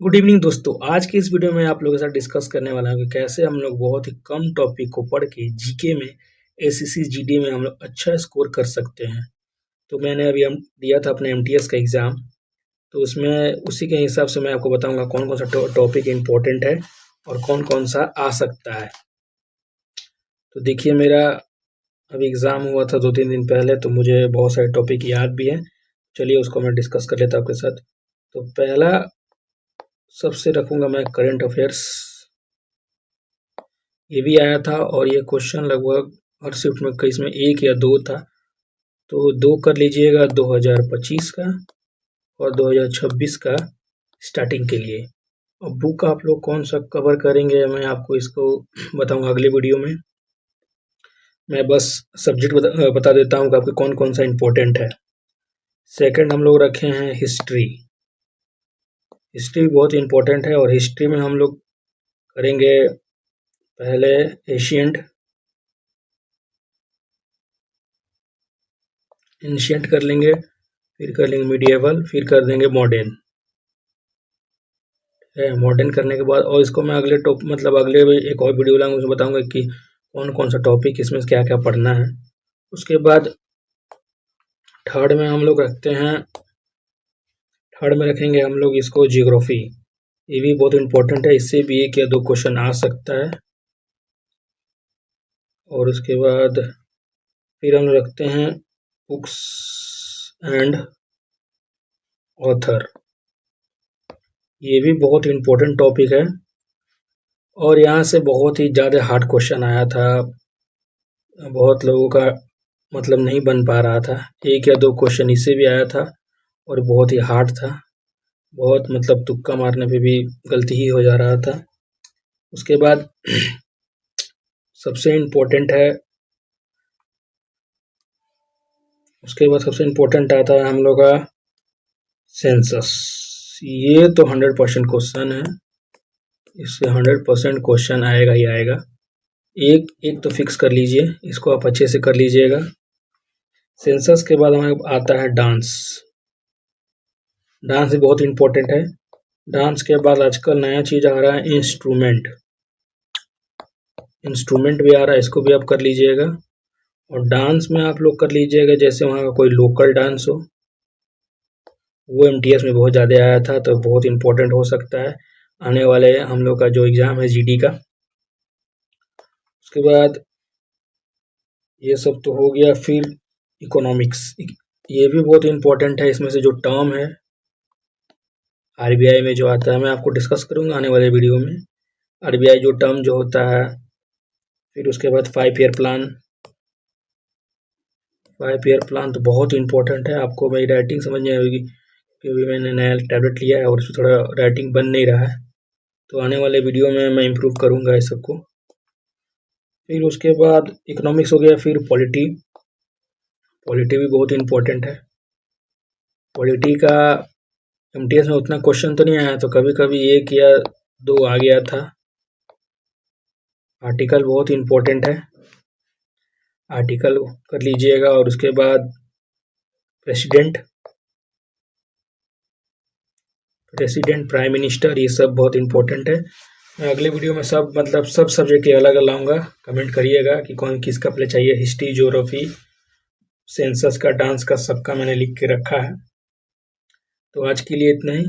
Good evening दोस्तों। आज की इस वीडियो में आप लोगों के साथ डिस्कस करने वाला हूँ कि कैसे हम लोग बहुत ही कम टॉपिक को पढ़ के जीके में एसएससी जीडी में हम लोग अच्छा स्कोर कर सकते हैं। तो मैंने अभी हम दिया था अपने एमटीएस का एग्ज़ाम, तो उसमें उसी के हिसाब से मैं आपको बताऊंगा कौन कौन सा टॉपिक इम्पोर्टेंट है और कौन कौन सा आ सकता है। तो देखिए, मेरा अभी एग्ज़ाम हुआ था 2-3 दिन पहले, तो मुझे बहुत सारे टॉपिक याद भी हैं। चलिए उसको मैं डिस्कस कर लेता हूँ आपके साथ। तो पहला सबसे रखूंगा मैं करंट अफेयर्स। ये भी आया था और ये क्वेश्चन लगभग हर शिफ्ट में कई इसमें 1 या 2 था, तो 2 कर लीजिएगा 2025 का और 2026 का स्टार्टिंग के लिए। अब बुक आप लोग कौन सा कवर करेंगे मैं आपको इसको बताऊंगा अगले वीडियो में। मैं बस सब्जेक्ट बता देता हूँ कि आपके कौन कौन सा इम्पोर्टेंट है। सेकंड हम लोग रखे हैं हिस्ट्री। हिस्ट्री बहुत इम्पोर्टेंट है और हिस्ट्री में हम लोग करेंगे पहले एंशिएंट कर लेंगे, फिर कर लेंगे मिडिएवल, फिर कर देंगे मॉडर्न। मॉडर्न करने के बाद और इसको मैं अगले अगले एक और वीडियो लाऊंगा, उसमें बताऊंगा कि कौन कौन सा टॉपिक इसमें क्या क्या पढ़ना है। उसके बाद थर्ड में हम लोग रखेंगे हम लोग इसको जियोग्राफी। ये भी बहुत इंपॉर्टेंट है, इससे भी 1 या 2 क्वेश्चन आ सकता है। और उसके बाद फिर हम रखते हैं बुक्स एंड ऑथर। ये भी बहुत इम्पोर्टेंट टॉपिक है और यहाँ से बहुत ही ज़्यादा हार्ड क्वेश्चन आया था। बहुत लोगों का नहीं बन पा रहा था। 1 या 2 क्वेश्चन इससे भी आया था और बहुत ही हार्ड था। बहुत तुक्का मारने पे भी गलती ही हो जा रहा था। उसके बाद सबसे इम्पोर्टेंट आता है हम लोग का सेंसस। ये तो 100% क्वेश्चन है, इससे 100% क्वेश्चन आएगा ही आएगा। एक तो फिक्स कर लीजिए, इसको आप अच्छे से कर लीजिएगा। सेंसस के बाद हमें आता है डांस। डांस भी बहुत इम्पोर्टेंट है। डांस के बाद आजकल नया चीज़ आ रहा है इंस्ट्रूमेंट भी आ रहा है, इसको भी आप कर लीजिएगा। और डांस में आप लोग कर लीजिएगा जैसे वहाँ का कोई लोकल डांस हो, वो एमटीएस में बहुत ज़्यादा आया था, तो बहुत इम्पोर्टेंट हो सकता है आने वाले हम लोग का जो एग्ज़ाम है जीडी का। उसके बाद ये सब तो हो गया। फिर इकोनॉमिक्स, ये भी बहुत इम्पोर्टेंट है। इसमें से जो टर्म है आरबीआई में जो आता है, मैं आपको डिस्कस करूंगा आने वाले वीडियो में आरबीआई जो टर्म जो होता है। फिर उसके बाद 5 ईयर प्लान। 5 ईयर प्लान तो बहुत इम्पोर्टेंट है। आपको मेरी राइटिंग समझ नहीं आएगी क्योंकि मैंने नया टैबलेट लिया है और उसमें थोड़ा राइटिंग बन नहीं रहा है, तो आने वाले वीडियो में मैं इम्प्रूव करूंगा इस सबको। फिर उसके बाद इकोनॉमिक्स हो गया। फिर पॉलिटी भी बहुत इम्पोर्टेंट है। पॉलिटी का एमटीएस में उतना क्वेश्चन तो नहीं आया, तो कभी कभी 1 या 2 आ गया था। आर्टिकल बहुत इम्पोर्टेंट है, आर्टिकल कर लीजिएगा। और उसके बाद प्रेसिडेंट, प्राइम मिनिस्टर, ये सब बहुत इम्पोर्टेंट है। मैं अगले वीडियो में सब सब्जेक्ट के अलग अलग लाऊंगा। कमेंट करिएगा कि कौन किसका प्ले चाहिए। हिस्ट्री, ज्योग्राफी, सेंसस का, डांस का, सबका मैंने लिख के रखा है। तो आज के लिए इतना ही।